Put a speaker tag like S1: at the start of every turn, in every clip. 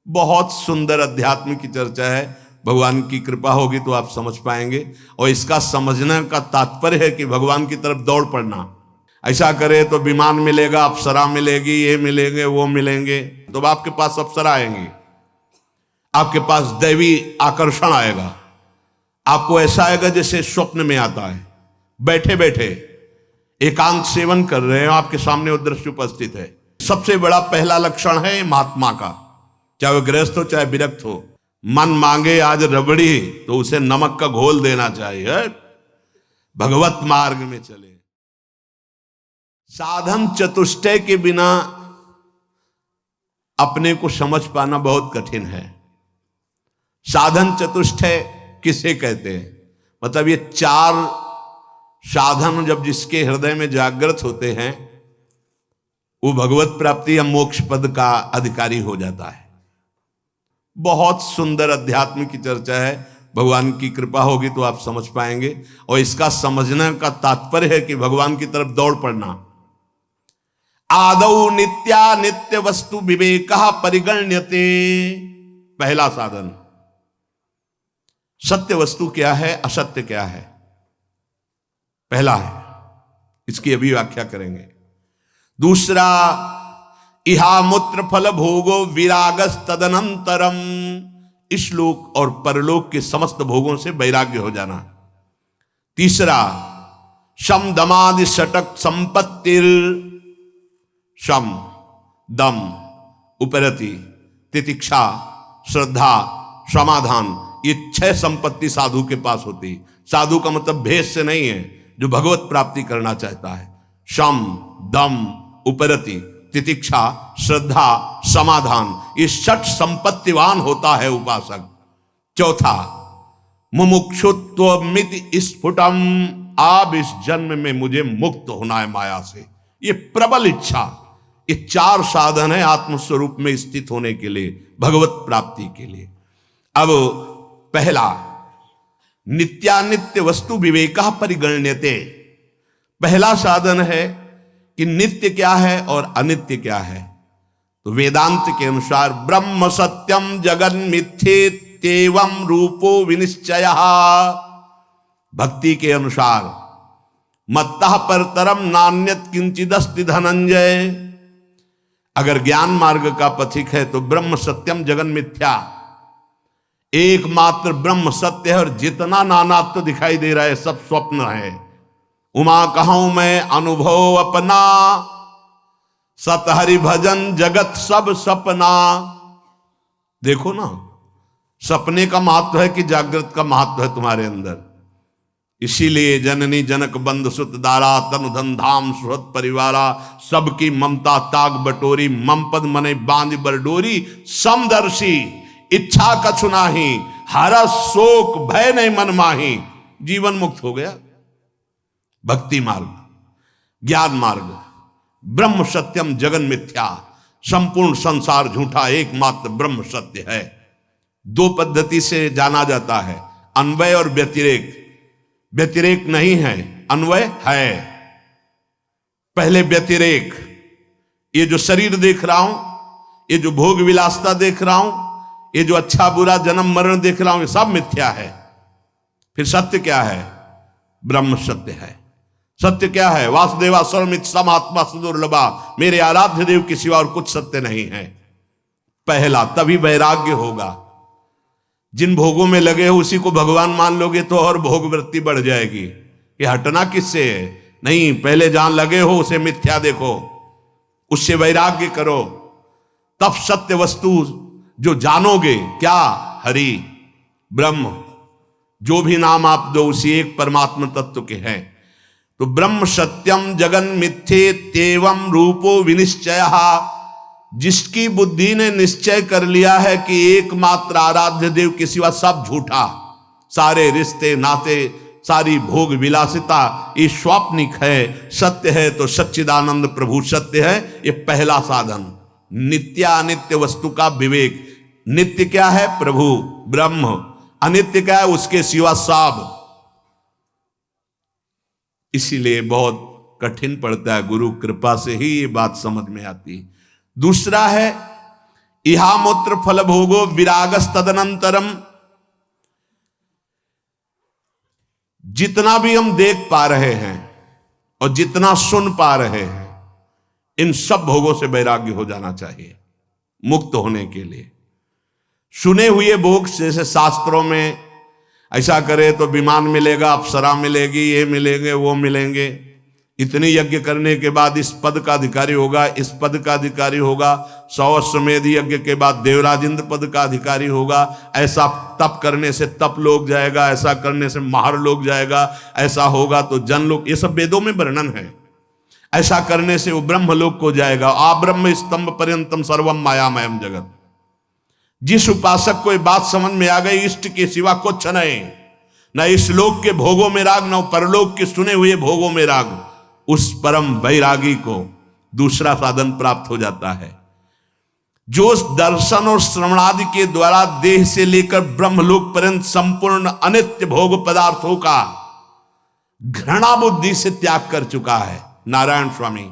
S1: बहुत सुंदर अध्यात्म की चर्चा है। भगवान की कृपा होगी तो आप समझ पाएंगे। और इसका समझने का तात्पर्य है कि भगवान की तरफ दौड़ पड़ना। ऐसा करे तो विमान मिलेगा, अप्सरा मिलेगी, ये मिलेंगे, वो मिलेंगे, तो आपके पास अप्सरा आएंगी, आपके पास दैवी आकर्षण आएगा। आपको ऐसा आएगा जैसे स्वप्न में आता है। बैठे बैठे एकांत सेवन कर रहे हैं, आपके सामने वो दृश्य उपस्थित है। सबसे बड़ा पहला लक्षण है महात्मा का, चाहे वो गृहस्थ हो चाहे विरक्त हो। मन मांगे आज रबड़ी तो उसे नमक का घोल देना चाहिए। भगवत मार्ग में चले। साधन चतुष्टय के बिना अपने को समझ पाना बहुत कठिन है। साधन चतुष्टय किसे कहते हैं? मतलब ये चार साधन जब जिसके हृदय में जागृत होते हैं वो भगवत प्राप्ति या मोक्ष पद का अधिकारी हो जाता है। बहुत सुंदर अध्यात्म की चर्चा है। भगवान की कृपा होगी तो आप समझ पाएंगे। और इसका समझने का तात्पर्य है कि भगवान की तरफ दौड़ पड़ना। आदौ नित्या नित्य वस्तु विवेकः परिगण्यते। पहला साधन, सत्य वस्तु क्या है, असत्य क्या है, पहला है। इसकी अभी व्याख्या करेंगे। दूसरा, इहा मूत्र फल भोगो विरागस तदनंतरम। इस लोक और परलोक के समस्त भोगों से वैराग्य हो जाना। तीसरा, शम दमादि षटक संपत्तिर। शम, दम, उपरति, तितिक्षा, श्रद्धा, समाधान, ये 6 संपत्ति साधु के पास होती। साधु का मतलब भेष से नहीं है, जो भगवत प्राप्ति करना चाहता है। शम, दम, उपरति, तितिक्षा, श्रद्धा, समाधान, ये 6 संपत्तिवान होता है उपासक। चौथा, मुमुक्षुत्वमिति स्फुटम। अब इस जन्म में मुझे मुक्त होना है माया से, ये प्रबल इच्छा। ये 4 साधन है आत्मस्वरूप में स्थित होने के लिए, भगवत प्राप्ति के लिए। अब पहला, नित्यानित्य वस्तु विवेकः परिगण्यते। पहला साधन है कि नित्य क्या है और अनित्य क्या है। तो वेदांत के अनुसार ब्रह्म सत्यम जगन मिथ्येत्येवं रूपो विनिश्चयः। भक्ति के अनुसार मत्तः परतरम नान्यत किंचिदस्ति धनंजय। अगर ज्ञान मार्ग का पथिक है तो ब्रह्म सत्यम जगन मिथ्या, एकमात्र ब्रह्म सत्य है और जितना नानात्व दिखाई दे रहा है सब स्वप्न है। उमा कहूं मैं अनुभव अपना, सत हरि भजन जगत सब सपना। देखो ना, सपने का महत्व है कि जागृत का महत्व है तुम्हारे अंदर। इसीलिए जननी जनक बंद सुत दारा, तनु धन धाम सुहत परिवारा, सबकी ममता ताग बटोरी, मम पद मने बांध बरडोरी, समदर्शी इच्छा कछु नाही, हरस शोक भय नहीं मन माही। जीवन मुक्त हो गया। भक्ति मार्ग, ज्ञान मार्ग, ब्रह्म सत्यम जगन मिथ्या, संपूर्ण संसार झूठा, एकमात्र ब्रह्म सत्य है। 2 पद्धति से जाना जाता है, अन्वय और व्यतिरेक। व्यतिरेक नहीं है, अन्वय है। पहले व्यतिरेक, ये जो शरीर देख रहा हूं, ये जो भोग विलासता देख रहा हूं, ये जो अच्छा बुरा जन्म मरण देख रहा हूं, ये सब मिथ्या है। फिर सत्य क्या है? ब्रह्म सत्य है। सत्य क्या है? वासुदेवा सर्वमित समात्मा सुदुर्लभा, मेरे आराध्य देव के सिवा और कुछ सत्य नहीं है। पहला, तभी वैराग्य होगा। जिन भोगों में लगे हो उसी को भगवान मान लोगे तो और भोग वृत्ति बढ़ जाएगी। ये हटना किससे है? नहीं, पहले जहां लगे हो उसे मिथ्या देखो, उससे वैराग्य करो, तब सत्य वस्तु जो जानोगे। क्या? हरि, ब्रह्म, जो भी नाम आप दो उसी एक परमात्मा तत्व के हैं। तो ब्रह्म सत्यम जगन मिथ्येत्येवं रूपो विनिश्चयः। जिसकी बुद्धि ने निश्चय कर लिया है कि एकमात्र आराध्य देव के सिवा सब झूठा, सारे रिश्ते नाते, सारी भोग विलासिता ये स्वाप्निक है, सत्य है तो सच्चिदानंद प्रभु सत्य है। ये पहला साधन, नित्यानित्य वस्तु का विवेक। नित्य क्या है? प्रभु ब्रह्म। अनित्य क्या है? उसके सिवा सब। इसीलिए बहुत कठिन पड़ता है, गुरु कृपा से ही ये बात समझ में आती है। दूसरा है इहामूत्र फल भोगो विरागस तदनंतरम। जितना भी हम देख पा रहे हैं और जितना सुन पा रहे हैं, इन सब भोगों से वैराग्य हो जाना चाहिए मुक्त होने के लिए। सुने हुए भोग, जैसे शास्त्रों में ऐसा करे तो विमान मिलेगा, अप्सरा मिलेगी, ये मिलेंगे, वो मिलेंगे, इतनी यज्ञ करने के बाद इस पद का अधिकारी होगा, इस पद का अधिकारी होगा, 100 अश्वमेध यज्ञ के बाद देवराज इंद्र पद का अधिकारी होगा, ऐसा तप करने से तप लोग जाएगा, ऐसा करने से महार लोग जाएगा, ऐसा होगा तो जन लोग, ये सब वेदों में वर्णन है। ऐसा करने से वो ब्रह्मलोक को जाएगा। आ ब्रह्म स्तंभ पर्यंतम सर्वम मायामयम जगत। जिस उपासक को ये बात समझ में आ गई, इष्ट के सिवा कुछ नहीं, न इस लोक के भोगों में राग, न परलोक के सुने हुए भोगों में राग, उस परम वैरागी को दूसरा साधन प्राप्त हो जाता है, जो दर्शन और श्रवणादि के द्वारा देह से लेकर ब्रह्मलोक पर्यंत संपूर्ण अनित्य भोग पदार्थों का घृणा बुद्धि से त्याग कर चुका है। नारायण स्वामी,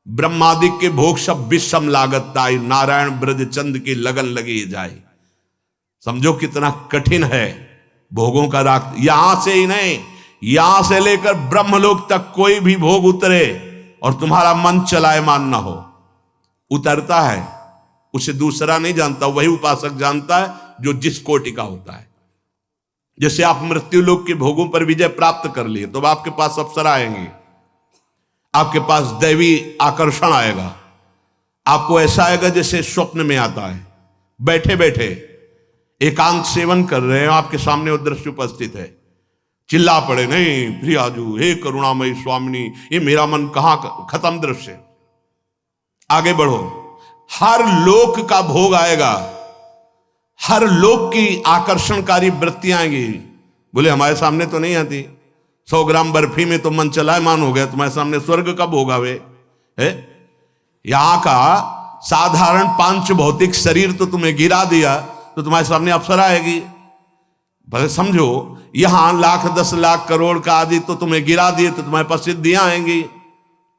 S1: ब्रह्मादि के भोग सब विषम लागत ताई, नारायण ब्रज चंद की लगन लगी जाए। समझो कितना कठिन है भोगों का राग। यहां से ही नहीं, यहां से लेकर ब्रह्मलोक तक कोई भी भोग उतरे और तुम्हारा मन चलायमान ना हो, उतरता है, उसे दूसरा नहीं जानता, वही उपासक जानता है जो जिस कोटि का होता है। जैसे आप मृत्यु लोक के भोगों पर विजय प्राप्त कर लिए तो आपके पास अप्सरा आएंगे, आपके पास दैवी आकर्षण आएगा, आपको ऐसा आएगा जैसे स्वप्न में आता है। बैठे बैठे एकांत सेवन कर रहे हैं, आपके सामने वो दृश्य उपस्थित है, चिल्ला पड़े, नहीं प्रियाजू, हे करुणामयी स्वामिनी, ये मेरा मन कहां खत्म दृश्य, आगे बढ़ो। हर लोक का भोग आएगा, हर लोक की आकर्षणकारी वृत्तियां आएंगी। बोले हमारे सामने तो नहीं आती, 100 ग्राम बर्फी में तो मन चलायमान हो गया, तुम्हारे सामने स्वर्ग का भोग आवे है। यहां का साधारण पांच भौतिक शरीर तो तुम्हें गिरा दिया तो तुम्हारे सामने अप्सरा आएगी। भले समझो, यहां लाख 10 लाख करोड़ का आदि तो तुम्हें गिरा दिए तो तुम्हारे पास सिद्धियां आएंगी।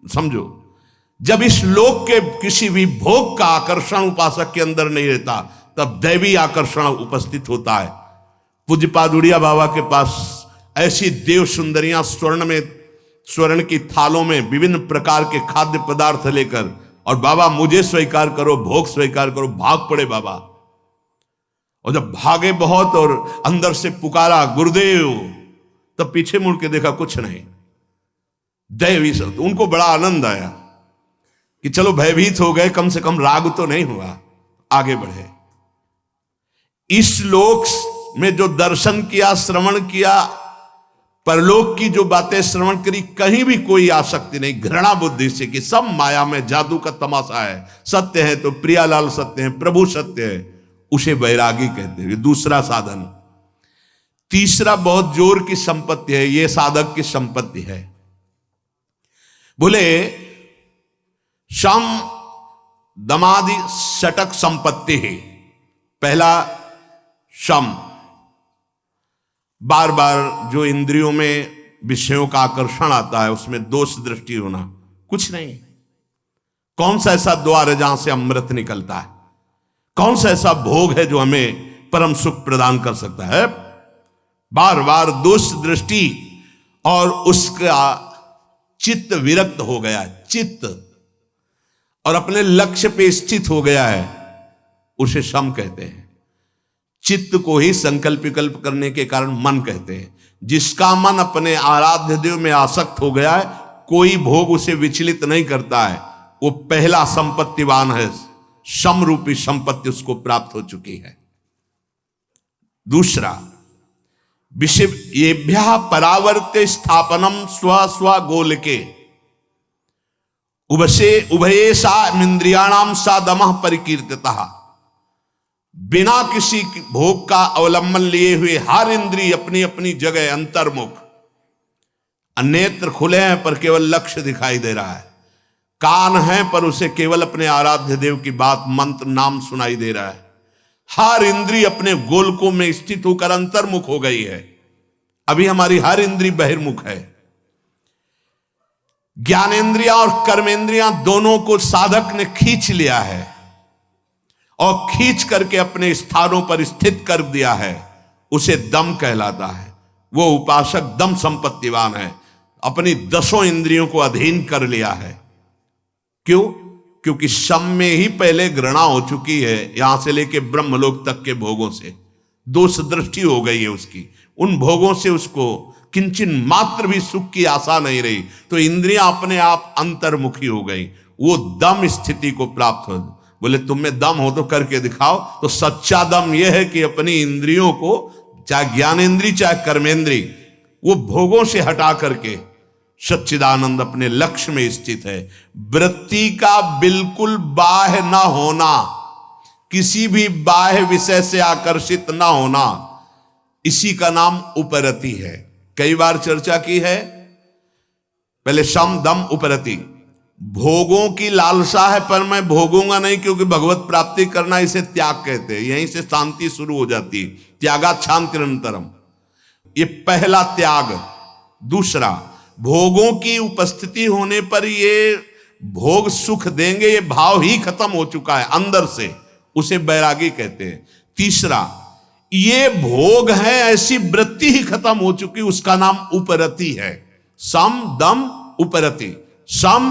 S1: समझो, जब इस लोक के किसी भी भोग का आकर्षण उपासक के अंदर नहीं रहता, तब दैवी आकर्षण उपस्थित होता है। पूज्य पादुड़िया बाबा के पास ऐसी देव सुंदरियां स्वर्ण की थालों में विभिन्न प्रकार के खाद्य पदार्थ लेकर, और बाबा मुझे स्वीकार करो, भोग स्वीकार करो, भाग पड़े बाबा। और जब भागे बहुत और अंदर से पुकारा गुरुदेव, तब पीछे मुड़ के देखा कुछ नहीं, दैवी सब। उनको बड़ा आनंद आया कि चलो भयभीत हो गए, कम से कम राग तो नहीं हुआ, आगे बढ़े। इस लोक में जो दर्शन किया, श्रवण किया, परलोक की जो बातें श्रवण करी, कहीं भी कोई आसक्ति नहीं, घृणा बुद्धि से कि सब माया में जादू का तमाशा है, सत्य है तो प्रियालाल सत्य है, प्रभु सत्य है, उसे वैरागी कहते हैं। दूसरा साधन। तीसरा बहुत जोर की संपत्ति है, यह साधक की संपत्ति है। बोले शम दमादि षटक संपत्ति है। पहला शम, बार बार जो इंद्रियों में विषयों का आकर्षण आता है उसमें दोष दृष्टि होना, कुछ नहीं। कौन सा ऐसा द्वार है जहां से अमृत निकलता है? कौन सा ऐसा भोग है जो हमें परम सुख प्रदान कर सकता है? बार बार दोष दृष्टि, और उसका चित्त विरक्त हो गया है, चित्त, और अपने लक्ष्य पे स्थित हो गया है, उसे शम कहते हैं। चित्त को ही संकल्प विकल्प करने के कारण मन कहते हैं। जिसका मन अपने आराध्य देव में आसक्त हो गया है, कोई भोग उसे विचलित नहीं करता है, वो पहला संपत्तिवान है। शम रूपी संपत्ति उसको प्राप्त हो चुकी है। दूसरा, विषयेभ्यः परावर्त्य स्थापनम स्व स्व गोलके उभयेषा इंद्रियाणाम सा दमः परिकीर्तितः। बिना किसी भोग का अवलंबन लिए हुए हर इंद्रिय अपनी अपनी जगह अंतर्मुख। नेत्र खुले हैं पर केवल लक्ष्य दिखाई दे रहा है, कान है पर उसे केवल अपने आराध्य देव की बात, मंत्र, नाम सुनाई दे रहा है। हर इंद्रिय अपने गोलकों में स्थित होकर अंतर्मुख हो गई है। अभी हमारी हर इंद्रिय बहिर्मुख है। ज्ञानेंद्रियां और कर्मेंद्रियां दोनों को साधक ने खींच लिया है, और खींच करके अपने स्थानों पर स्थित कर दिया है, उसे दम कहलाता है। वो उपासक दम संपत्तिवान है, अपनी 10 इंद्रियों को अधीन कर लिया है। क्यों? क्योंकि शम में ही पहले घृणा हो चुकी है, यहां से लेके ब्रह्मलोक तक के भोगों से दोष दृष्टि हो गई है उसकी। उन भोगों से उसको किंचन मात्र भी सुख की आशा नहीं रही, तो इंद्रियां अपने आप अंतर्मुखी हो गई। वो दम स्थिति को प्राप्त हो। बोले तुम में दम हो तो करके दिखाओ। तो सच्चा दम यह है कि अपनी इंद्रियों को, चाहे ज्ञानेन्द्रीय चाहे कर्मेंद्रीय, वो भोगों से हटा करके सच्चिदानंद अपने लक्ष्य में स्थित है। वृत्ति का बिल्कुल बाह्य न होना, किसी भी बाह्य विषय से आकर्षित न होना, इसी का नाम उपरति है। कई बार चर्चा की है। पहले शम दम उपरति। भोगों की लालसा है पर मैं भोगूंगा नहीं, क्योंकि भगवत प्राप्ति करना इसे त्याग कहते हैं। यहीं से शांति शुरू हो जाती है। त्यागात् शांतिरंतरम, ये पहला त्याग। दूसरा, भोगों की उपस्थिति होने पर ये भोग सुख देंगे, ये भाव ही खत्म हो चुका है अंदर से, उसे वैरागी कहते हैं। तीसरा, ये भोग है ऐसी वृत्ति ही खत्म हो चुकी, उसका नाम उपरति है। सम दम उपरति। सम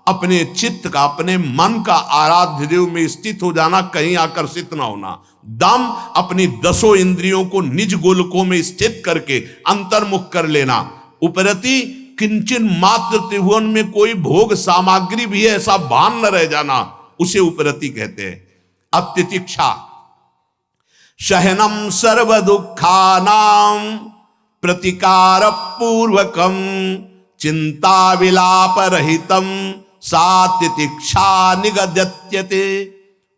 S1: अपने चित्त का, अपने मन का आराध्य देव में स्थित हो जाना, कहीं आकर्षित ना होना। दम अपनी 10 इंद्रियों को निज गोलकों में स्थित करके अंतर्मुख कर लेना। उपरति, किंचन मात्र त्रिभुवन में कोई भोग सामग्री भी है ऐसा भान न रह जाना, उसे उपरति कहते हैं। अब तितिक्षा, सहनम सर्व दुखानां प्रतिकार पूर्वकम चिंता विलाप रहितम सा तितिक्षा निगद्यते।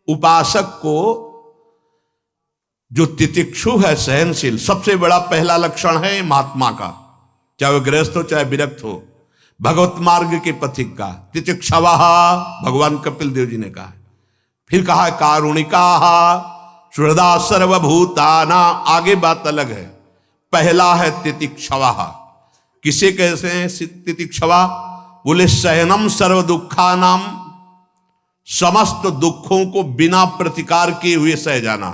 S1: उपासक को जो तितिक्षु है, सहनशील, सबसे बड़ा पहला लक्षण है महात्मा का, चाहे वह गृहस्थ हो चाहे विरक्त हो, भगवत मार्ग के पथिक का। तितिक्षवः, भगवान कपिल देव जी ने कहा। फिर कहा है कारुणिका सुहृदा सर्वभूताना। आगे बात अलग है। पहला है तितिक्षवः। किसे कहते हैं तितिक्षवा? बोले सहनम सर्व दुखानाम, समस्त दुखों को बिना प्रतिकार किए हुए सह जाना।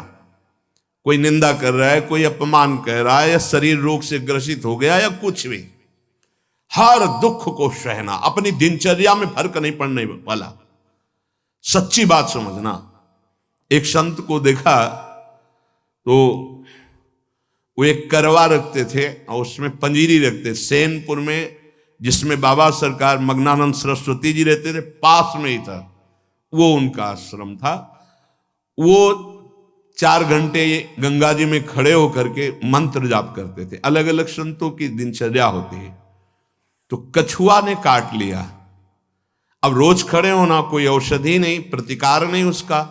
S1: कोई निंदा कर रहा है, कोई अपमान कर रहा है, या शरीर रोग से ग्रसित हो गया, या कुछ भी, हर दुख को सहना, अपनी दिनचर्या में फर्क नहीं पड़ने वाला। सच्ची बात समझना। एक संत को देखा तो वो एक करवा रखते थे और उसमें पंजीरी रखते, सेनपुर में, जिसमें बाबा सरकार मग्नानंद सरस्वती जी रहते थे, पास में ही था, वो उनका आश्रम था। वो 4 घंटे गंगा जी में खड़े होकर के मंत्र जाप करते थे। अलग अलग संतों की दिनचर्या होती है। तो कछुआ ने काट लिया। अब रोज खड़े होना, कोई औषधि नहीं, प्रतिकार नहीं उसका,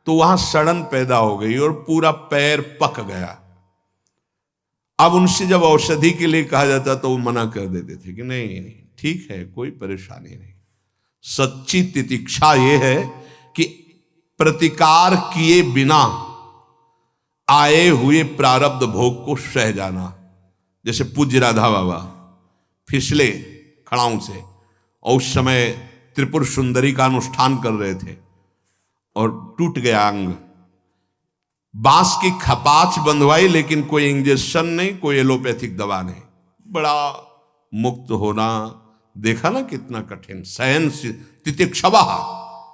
S1: तो वहां सड़न पैदा हो गई और पूरा पैर पक गया। अब उनसे जब औषधि के लिए कहा जाता तो वो मना कर देते थे कि नहीं नहीं ठीक है, कोई परेशानी नहीं। सच्ची तितिक्षा ये है कि प्रतिकार किए बिना आए हुए प्रारब्ध भोग को सह जाना। जैसे पूज्य राधा बाबा फिसले खड़ाऊं से, और उस समय त्रिपुर सुंदरी का अनुष्ठान कर रहे थे और टूट गया अंग। बांस की खपाच बंधवाई, लेकिन कोई इंजेक्शन नहीं, कोई एलोपैथिक दवा नहीं। बड़ा मुक्त होना, देखा ना कितना कठिन। सहन तितिक्षवा,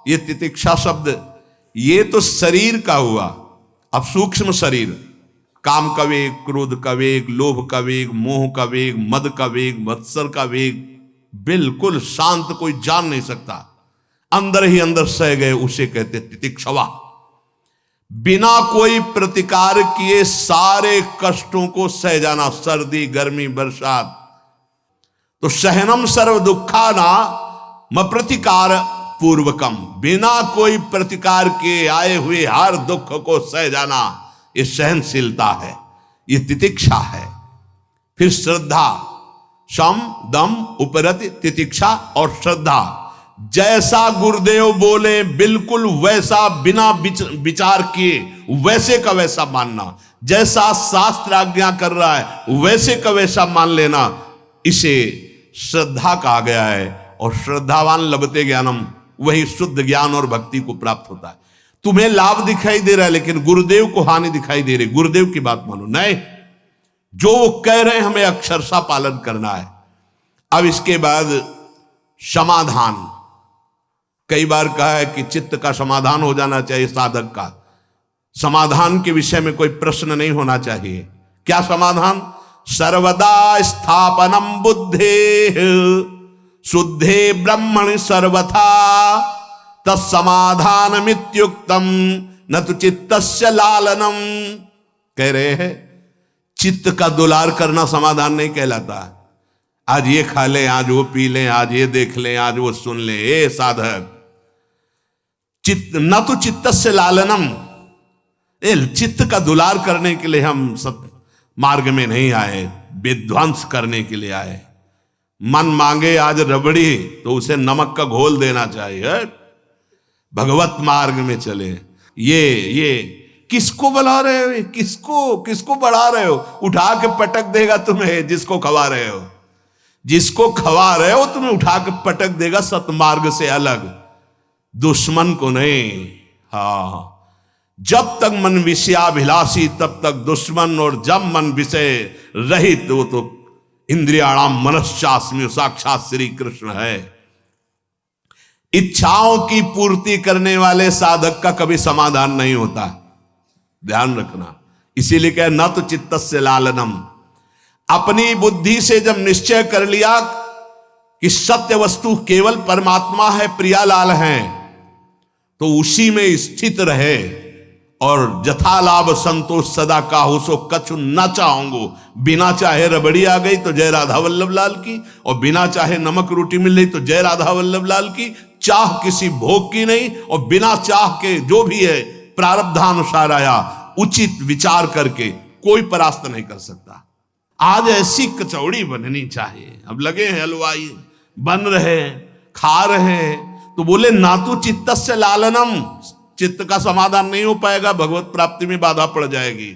S1: ये तितिक्षा शब्द ये तो शरीर का हुआ। अब सूक्ष्म शरीर, काम का वेग, क्रोध का वेग, लोभ का वेग, मोह का वेग, मद का वेग, मत्सर का वेग, बिल्कुल शांत, कोई जान नहीं सकता, अंदर ही अंदर सह गए, उसे कहते तितिक्षवा। बिना कोई प्रतिकार किए सारे कष्टों को सह जाना, सर्दी गर्मी बरसात। तो सहनम सर्व दुखाना म प्रतिकार पूर्वकम, बिना कोई प्रतिकार के आए हुए हर दुख को सह जाना, ये सहनशीलता है, ये तितिक्षा है। फिर श्रद्धा, शम दम उपरति तितिक्षा और श्रद्धा। जैसा गुरुदेव बोले बिल्कुल वैसा, बिना विचार किए वैसे का वैसा मानना। जैसा शास्त्र आज्ञा कर रहा है वैसे का वैसा मान लेना, इसे श्रद्धा कहा गया है। और श्रद्धावान लभते ज्ञानम, वही शुद्ध ज्ञान और भक्ति को प्राप्त होता है। तुम्हें लाभ दिखाई दे रहा है लेकिन गुरुदेव को हानि दिखाई दे रही, गुरुदेव की बात मानो। नहीं, जो वो कह रहे हैं हमें अक्षरशः पालन करना है। अब इसके बाद समाधान, कई बार कहा है कि चित्त का समाधान हो जाना चाहिए, साधक का समाधान के विषय में कोई प्रश्न नहीं होना चाहिए। क्या समाधान? सर्वदा स्थापनम बुद्धे शुद्धे ब्रह्मणि सर्वथा तत्समाधान मित्युक्तम न तो चित्तस्य लालनम। कह रहे हैं चित्त का दुलार करना समाधान नहीं कहलाता। आज ये खा लें, आज वो पी लें, आज ये देख लें, आज वो सुन लें, ए साधक, चित्त न तो चित्तस्य लालनम, चित्त का दुलार करने के लिए हम सब मार्ग में नहीं आए, विध्वंस करने के लिए आए। मन मांगे आज रबड़ी तो उसे नमक का घोल देना चाहिए, भगवत मार्ग में चले। ये किसको बुला रहे हो? किसको बढ़ा रहे हो? उठा के पटक देगा तुम्हें जिसको खवा रहे हो। जिसको खवा रहे हो तुम्हें उठा के पटक देगा सतमार्ग से अलग, दुश्मन को नहीं। हाँ, जब तक मन विषयाभिलाषी तब तक दुश्मन, और जब मन विषय रहित वो तो इंद्रियाणाम मनश्चास्मि, साक्षात श्री कृष्ण है। इच्छाओं की पूर्ति करने वाले साधक का कभी समाधान नहीं होता, ध्यान रखना। इसीलिए कहे न तो चित्तस्य लालनम। अपनी बुद्धि से जब निश्चय कर लिया कि सत्य वस्तु केवल परमात्मा है, प्रियालाल है, तो उसी में स्थित रहे और जथा लाभ संतोष सदा काहू सो कछु न चाहूंगो। बिना चाहे रबड़ी आ गई तो जय राधा वल्लभ लाल की, और बिना चाहे नमक रोटी मिल रही तो जय राधा वल्लभ लाल की। चाह किसी भोग की नहीं, और बिना चाह के जो भी है प्रारब्धानुसार आया, उचित विचार करके कोई परास्त नहीं कर सकता। आज ऐसी कचौड़ी बननी चाहिए। अब लगे हैं हलवाई, बन रहे, खा रहे, तो बोले ना तो चित्तस्य लालनम, चित्त का समाधान नहीं हो पाएगा, भगवत प्राप्ति में बाधा पड़ जाएगी।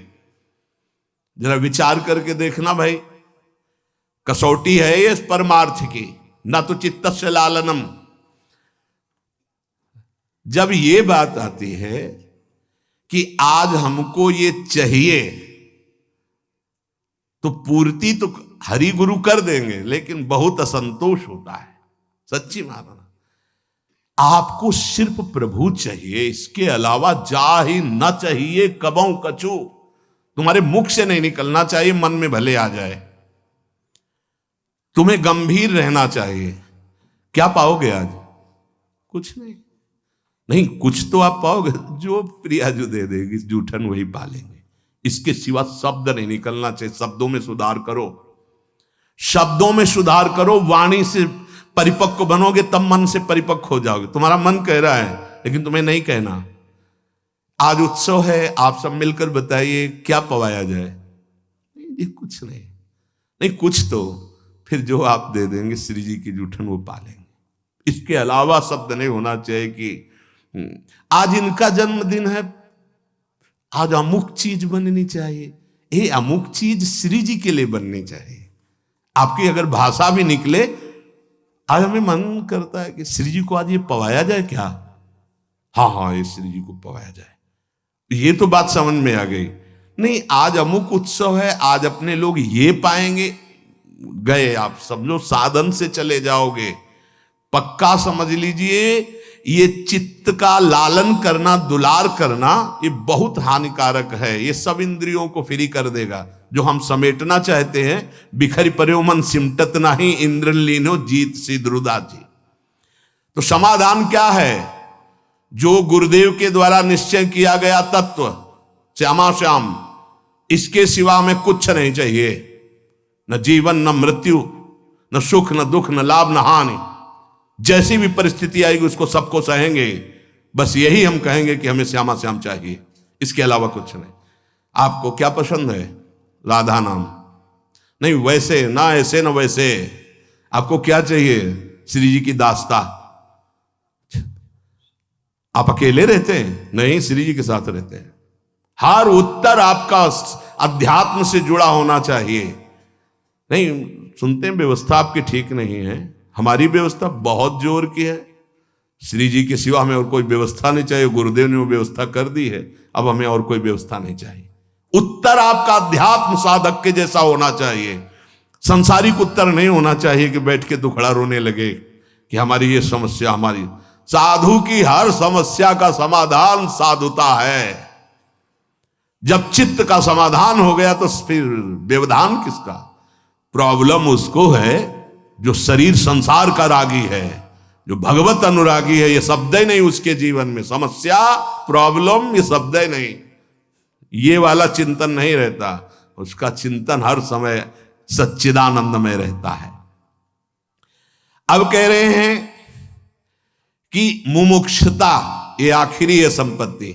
S1: जरा विचार करके देखना भाई, कसौटी है ये परमार्थ की, ना तो चित्तस्य लालनम। जब ये बात आती है कि आज हमको ये चाहिए, तो पूर्ति तो हरि गुरु कर देंगे, लेकिन बहुत असंतोष होता है। सच्ची मानना, आपको सिर्फ प्रभु चाहिए, इसके अलावा जा ही न चाहिए कबों कछु। तुम्हारे मुख से नहीं निकलना चाहिए, मन में भले आ जाए। तुम्हें गंभीर रहना चाहिए। क्या पाओगे आज? कुछ नहीं। नहीं, कुछ तो आप पाओगे, जो प्रिया जो दे देगी जूठन वही पालेंगे। इसके सिवा शब्द नहीं निकलना चाहिए। शब्दों में सुधार करो, शब्दों में सुधार करो। वाणी से परिपक्व बनोगे तब मन से परिपक्व हो जाओगे। तुम्हारा मन कह रहा है लेकिन तुम्हें नहीं कहना। आज उत्सव है, आप सब मिलकर बताइए क्या पवाया जाए। नहीं, कुछ नहीं। नहीं कुछ तो फिर जो आप दे देंगे श्री जी की जूठन वो पालेंगे। इसके अलावा शब्द नहीं होना चाहिए कि आज इनका जन्मदिन है, आज अमुक चीज बननी चाहिए। ये अमुक चीज श्री जी के लिए बननी चाहिए। आपकी अगर भाषा भी निकले, आज हमें मन करता है कि श्री जी को आज ये पवाया जाए क्या? हाँ, ये श्री जी को पवाया जाए। ये तो बात समझ में आ गई। नहीं, आज अमुक उत्सव है, आज अपने लोग ये पाएंगे। गए आप समझो, साधन से चले जाओगे। पक्का समझ लीजिए, ये चित्त का लालन करना, दुलार करना, ये बहुत हानिकारक है। ये सब इंद्रियों को फ्री कर देगा। जो हम समेटना चाहते हैं, बिखरी पर्यो मन सिमटत नहीं, इंद्र लीनो जीत सी द्रुदा जी। तो समाधान क्या है? जो गुरुदेव के द्वारा निश्चय किया गया तत्व श्यामा श्याम, इसके सिवा में कुछ नहीं चाहिए। न जीवन, न मृत्यु, न सुख, न दुख, न लाभ, न हानि। जैसी भी परिस्थिति आएगी उसको सबको सहेंगे। बस यही हम कहेंगे कि हमें श्यामा श्याम चाहिए, इसके अलावा कुछ नहीं। आपको क्या पसंद है? राधा नाम नहीं, वैसे ना, ऐसे ना वैसे। आपको क्या चाहिए? श्री जी की दास्ता। आप अकेले रहते हैं? नहीं, श्री जी के साथ रहते हैं। हर उत्तर आपका अध्यात्म से जुड़ा होना चाहिए। नहीं सुनते हैं व्यवस्था आपकी ठीक नहीं है, हमारी व्यवस्था बहुत जोर की है। श्री जी के सिवा हमें और कोई व्यवस्था नहीं चाहिए, गुरुदेव ने वो व्यवस्था कर दी है, अब हमें और कोई व्यवस्था नहीं चाहिए। उत्तर आपका अध्यात्म साधक के जैसा होना चाहिए, संसारिक उत्तर नहीं होना चाहिए कि बैठ के दुखड़ा रोने लगे कि हमारी ये समस्या, हमारी। साधु की हर समस्या का समाधान साधुता है। जब चित्त का समाधान हो गया तो फिर व्यवधान किसका? प्रॉब्लम उसको है जो शरीर संसार का रागी है, जो भगवत अनुरागी है। ये शब्द ही नहीं उसके जीवन में, समस्या प्रॉब्लम ये शब्द ही नहीं, ये वाला चिंतन नहीं रहता। उसका चिंतन हर समय सच्चिदानंद में रहता है। अब कह रहे हैं कि मुमुक्षुता ये आखिरी है संपत्ति।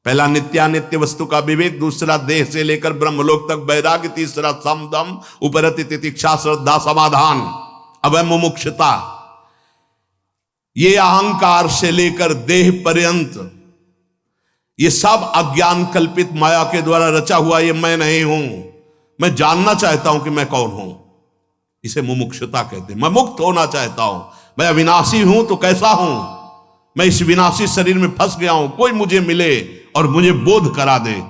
S1: पहला नित्यानित्य वस्तु का विवेक, दूसरा देह से लेकर ब्रह्मलोक तक वैराग्य, तीसरा सम दम उपरति तितिक्षा श्रद्धा समाधान। अब है मुमुक्षुता। ये अहंकार से लेकर देह पर्यंत ये सब अज्ञान कल्पित माया के द्वारा रचा हुआ ये मैं नहीं हूं, मैं जानना चाहता हूं कि मैं कौन हूं, इसे मुमुक्षुता कहते हैं। मैं मुक्त होना चाहता हूं, मैं अविनाशी हूं तो कैसा हूं, मैं इस विनाशी शरीर में फंस गया हूं, कोई मुझे मिले और मुझे बोध करा दे।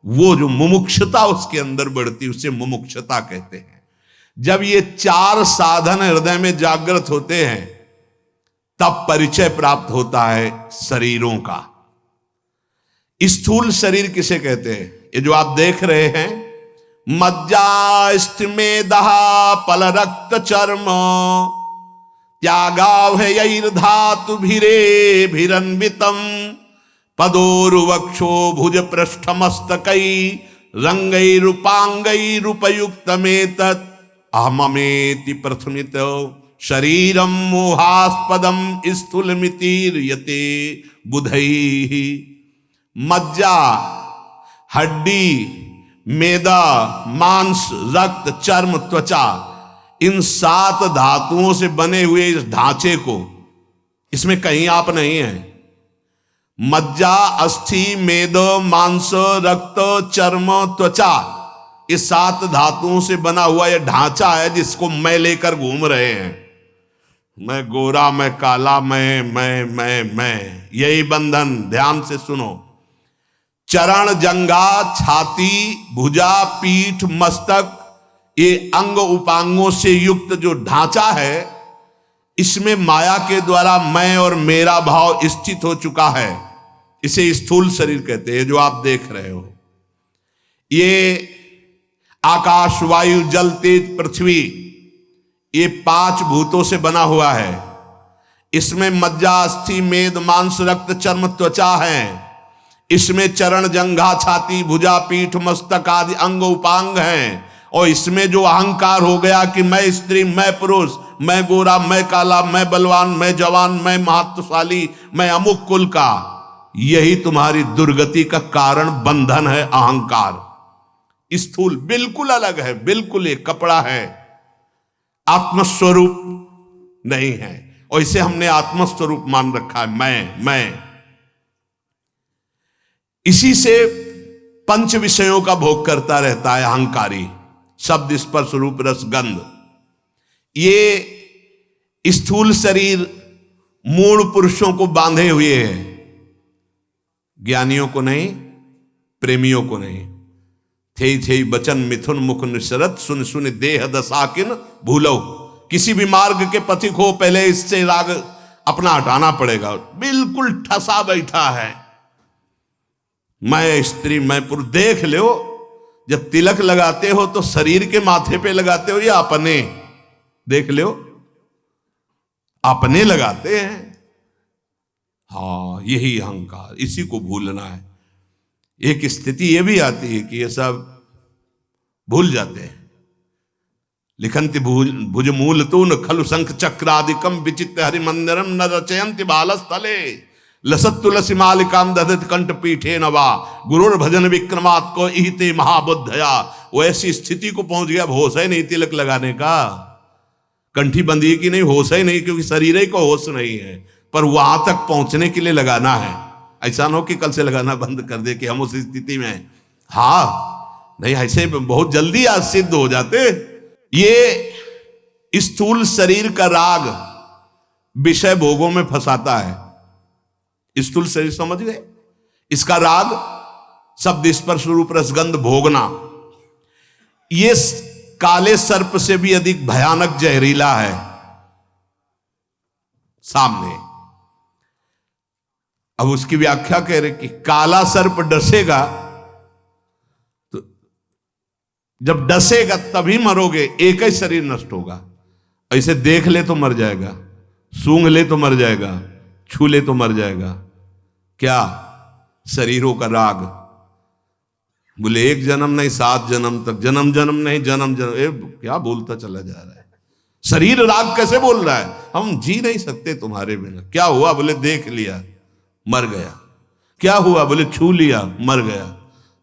S1: वो जो मुमुक्षुता उसके अंदर बढ़ती, उसे मुमुक्षुता कहते हैं। जब ये चार साधन हृदय में जागृत होते हैं तब परिचय प्राप्त होता है शरीरों का। स्थूल शरीर किसे कहते हैं? ये जो आप देख रहे हैं, मज्जा स्थिमेदः पल रक्त चर्म त्यागाभयैर्धातु भिरे भिरन्वितम पदोरुवक्षो भुज पृष्ठमस्तकै रंगैरुपांगैरुपयुक्तमेतत् अहममेति प्रथमित शरीरम मोहास्पदम स्थूलमितिर्यते बुधैः। मज्जा हड्डी, मेदा, मांस, रक्त, चर्म, त्वचा, इन 7 धातुओं से बने हुए इस ढांचे को, इसमें कहीं आप नहीं है। मज्जा, अस्थि, मेद, मांस, रक्त, चर्म, त्वचा, इस 7 धातुओं से बना हुआ यह ढांचा है जिसको मैं लेकर घूम रहे हैं। मैं गोरा, मैं काला, मैं, यही बंधन। ध्यान से सुनो। चरण, जंघा, छाती, भुजा, पीठ, मस्तक, ये अंग उपांगों से युक्त जो ढांचा है, इसमें माया के द्वारा मैं और मेरा भाव स्थित हो चुका है। इसे स्थूल शरीर कहते हैं जो आप देख रहे हो। ये आकाश, वायु, जल, तेज, पृथ्वी, ये 5 भूतों से बना हुआ है। इसमें मज्जा, अस्थि, मेद, मांस, रक्त, चर्म, त्वचा है। इसमें चरण, जंघा, छाती, भुजा, पीठ, मस्तक आदि अंग उपांग हैं। और इसमें जो अहंकार हो गया कि मैं स्त्री, मैं पुरुष, मैं गोरा, मैं काला, मैं बलवान, मैं जवान, मैं महत्वशाली, मैं अमुक कुल का, यही तुम्हारी दुर्गति का कारण बंधन है। अहंकार स्थूल बिल्कुल अलग है, बिल्कुल एक कपड़ा है, आत्मस्वरूप नहीं है। और इसे हमने आत्मस्वरूप मान रखा है, मैं। इसी से 5 विषयों का भोग करता रहता है अहंकारी, शब्द, स्पर्श, रूप, रस, गंध। ये स्थूल शरीर मूढ़ पुरुषों को बांधे हुए है, ज्ञानियों को नहीं, प्रेमियों को नहीं। थे बचन मिथुन मुख निसरत सुन सुन देह दसाकिन भूलो। किसी भी मार्ग के पथिक हो, पहले इससे राग अपना हटाना पड़ेगा। बिल्कुल ठसा बैठा है, मैं स्त्री, मैं पुरुष। देख लो, जब तिलक लगाते हो तो शरीर के माथे पे लगाते हो या अपने? देख लो, अपने लगाते हैं। हाँ, यही अहंकार, इसी को भूलना है। एक स्थिति ये भी आती है कि ये सब भूल जाते हैं। लिखन्ति भुज मूल तो न खलु शंख चक्रादिकम विचित्र हरिमंदिरम न रचयन्ति बालस्थले लसत तुलसी मालिकाम दधत कंठ पीठे नवा गुरुर भजन विक्रमात् को इहिते महाबुद्धया। वो ऐसी स्थिति को पहुंच गया, होश ही नहीं तिलक लगाने का, कंठी बंदी की नहीं, होश ही नहीं, क्योंकि शरीर ही को होश नहीं है। पर वहां तक पहुंचने के लिए लगाना है। ऐसा ना हो कि कल से लगाना बंद कर दे कि हम उस स्थिति में। हाँ नहीं, ऐसे बहुत जल्दी आज सिद्ध हो जाते। ये स्थूल शरीर का राग विषय भोगों में फंसाता है। स्थूल शरीर समझ गए? इसका राग शब्द स्पर्श रूप रसगंध भोगना, ये काले सर्प से भी अधिक भयानक जहरीला है। सामने अब उसकी व्याख्या कह रहे कि काला सर्प डसेगा तो जब डसेगा तभी मरोगे, एक ही शरीर नष्ट होगा। ऐसे देख ले तो मर जाएगा, सूंघ ले तो मर जाएगा, छू ले तो मर जाएगा। क्या? शरीरों का राग। बोले एक जन्म नहीं 7 जन्म तक, जन्म जन्म नहीं जन्म जन्म, क्या बोलता चला जा रहा है। शरीर राग कैसे बोल रहा है? हम जी नहीं सकते तुम्हारे बिना। क्या हुआ? बोले देख लिया मर गया। क्या हुआ? बोले छू लिया मर गया।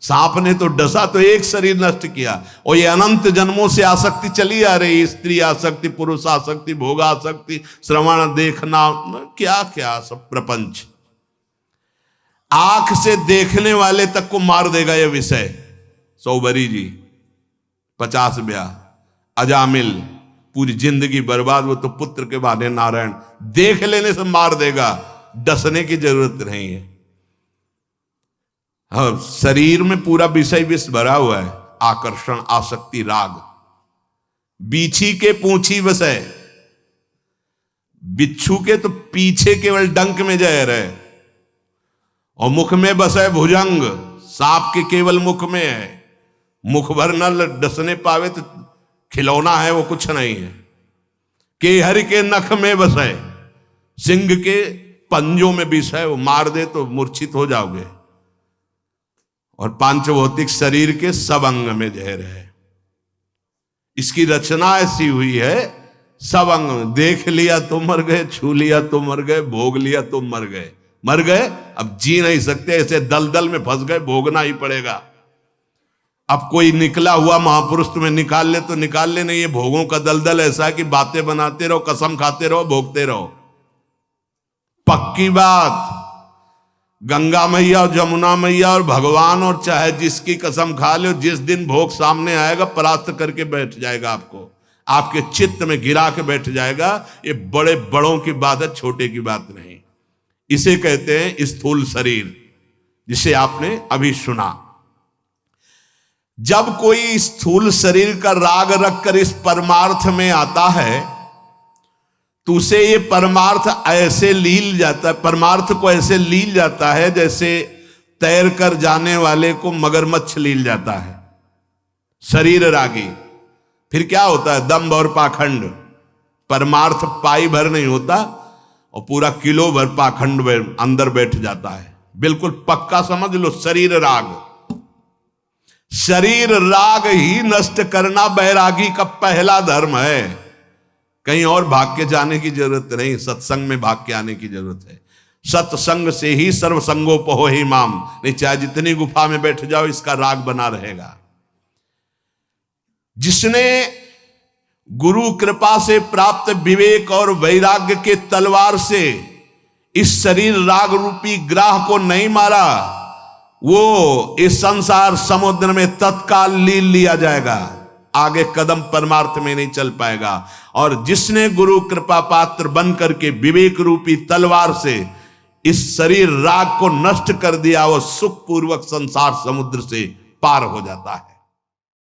S1: सांप ने तो डसा तो एक शरीर नष्ट किया, और ये अनंत जन्मों से आसक्ति चली आ रही, स्त्री आसक्ति, पुरुष आसक्ति, भोग आसक्ति, श्रवण देखना, क्या क्या सब प्रपंच। आंख से देखने वाले तक को मार देगा यह विषय। सौबरी जी 50 ब्याह, अजामिल पूरी जिंदगी बर्बाद। वो तो पुत्र के बहाने नारायण, देख लेने से मार देगा, डसने की जरूरत नहीं है। हाँ, शरीर में पूरा विषय विष भरा हुआ है, आकर्षण, आसक्ति, राग। बीछी के पूंछी बसे, बिच्छू के तो पीछे केवल डंक में जहर है, और मुख में बसे भुजंग, सांप के केवल मुख में है। मुख भर न डसने पावे तो खिलौना है, वो कुछ नहीं है। केहर के नख में बसे, सिंह के पंजों में विष है, वो मार दे तो मूर्छित हो जाओगे। और पांचभौतिक शरीर के सब अंग में जहर है। इसकी रचना ऐसी हुई है, सब अंग में। देख लिया तो मर गए, छू लिया तो मर गए, भोग लिया तो मर गए। मर गए, अब जी नहीं सकते, ऐसे दलदल में फंस गए, भोगना ही पड़ेगा। अब कोई निकला हुआ महापुरुष तुम्हें निकाल ले तो निकाल ले, नहीं। ये भोगों का दलदल ऐसा है कि बातें बनाते रहो, कसम खाते रहो, भोगते रहो। पक्की बात, गंगा मैया और जमुना मैया और भगवान और चाहे जिसकी कसम खा लो, जिस दिन भोग सामने आएगा परास्त करके बैठ जाएगा आपको, आपके चित्त में गिरा के बैठ जाएगा। ये बड़े बड़ों की बात है, छोटे की बात नहीं। इसे कहते हैं स्थूल शरीर, जिसे आपने अभी सुना। जब कोई स्थूल शरीर का राग रखकर इस परमार्थ में आता है तो उसे ये परमार्थ ऐसे लील जाता है, परमार्थ को ऐसे लील जाता है जैसे तैर कर जाने वाले को मगरमच्छ लील जाता है। शरीर रागी। फिर क्या होता है? दंभ और पाखंड। परमार्थ पाई भर नहीं होता और पूरा किलो भर पाखंड अंदर बैठ जाता है। बिल्कुल पक्का समझ लो, शरीर राग। शरीर राग ही नष्ट करना बैरागी का पहला धर्म है। कहीं और भाग के जाने की जरूरत नहीं, सत्संग में भाग के आने की जरूरत है। सत्संग से ही सर्वसंगोपहो ही माम। नहीं, चाहे जितनी गुफा में बैठ जाओ, इसका राग बना रहेगा। जिसने गुरु कृपा से प्राप्त विवेक और वैराग्य के तलवार से इस शरीर राग रूपी ग्राह को नहीं मारा, वो इस संसार समुद्र में तत्काल लील लिया जाएगा, आगे कदम परमार्थ में नहीं चल पाएगा। और जिसने गुरु कृपा पात्र बन करके विवेक रूपी तलवार से इस शरीर राग को नष्ट कर दिया, वो सुखपूर्वक संसार समुद्र से पार हो जाता है।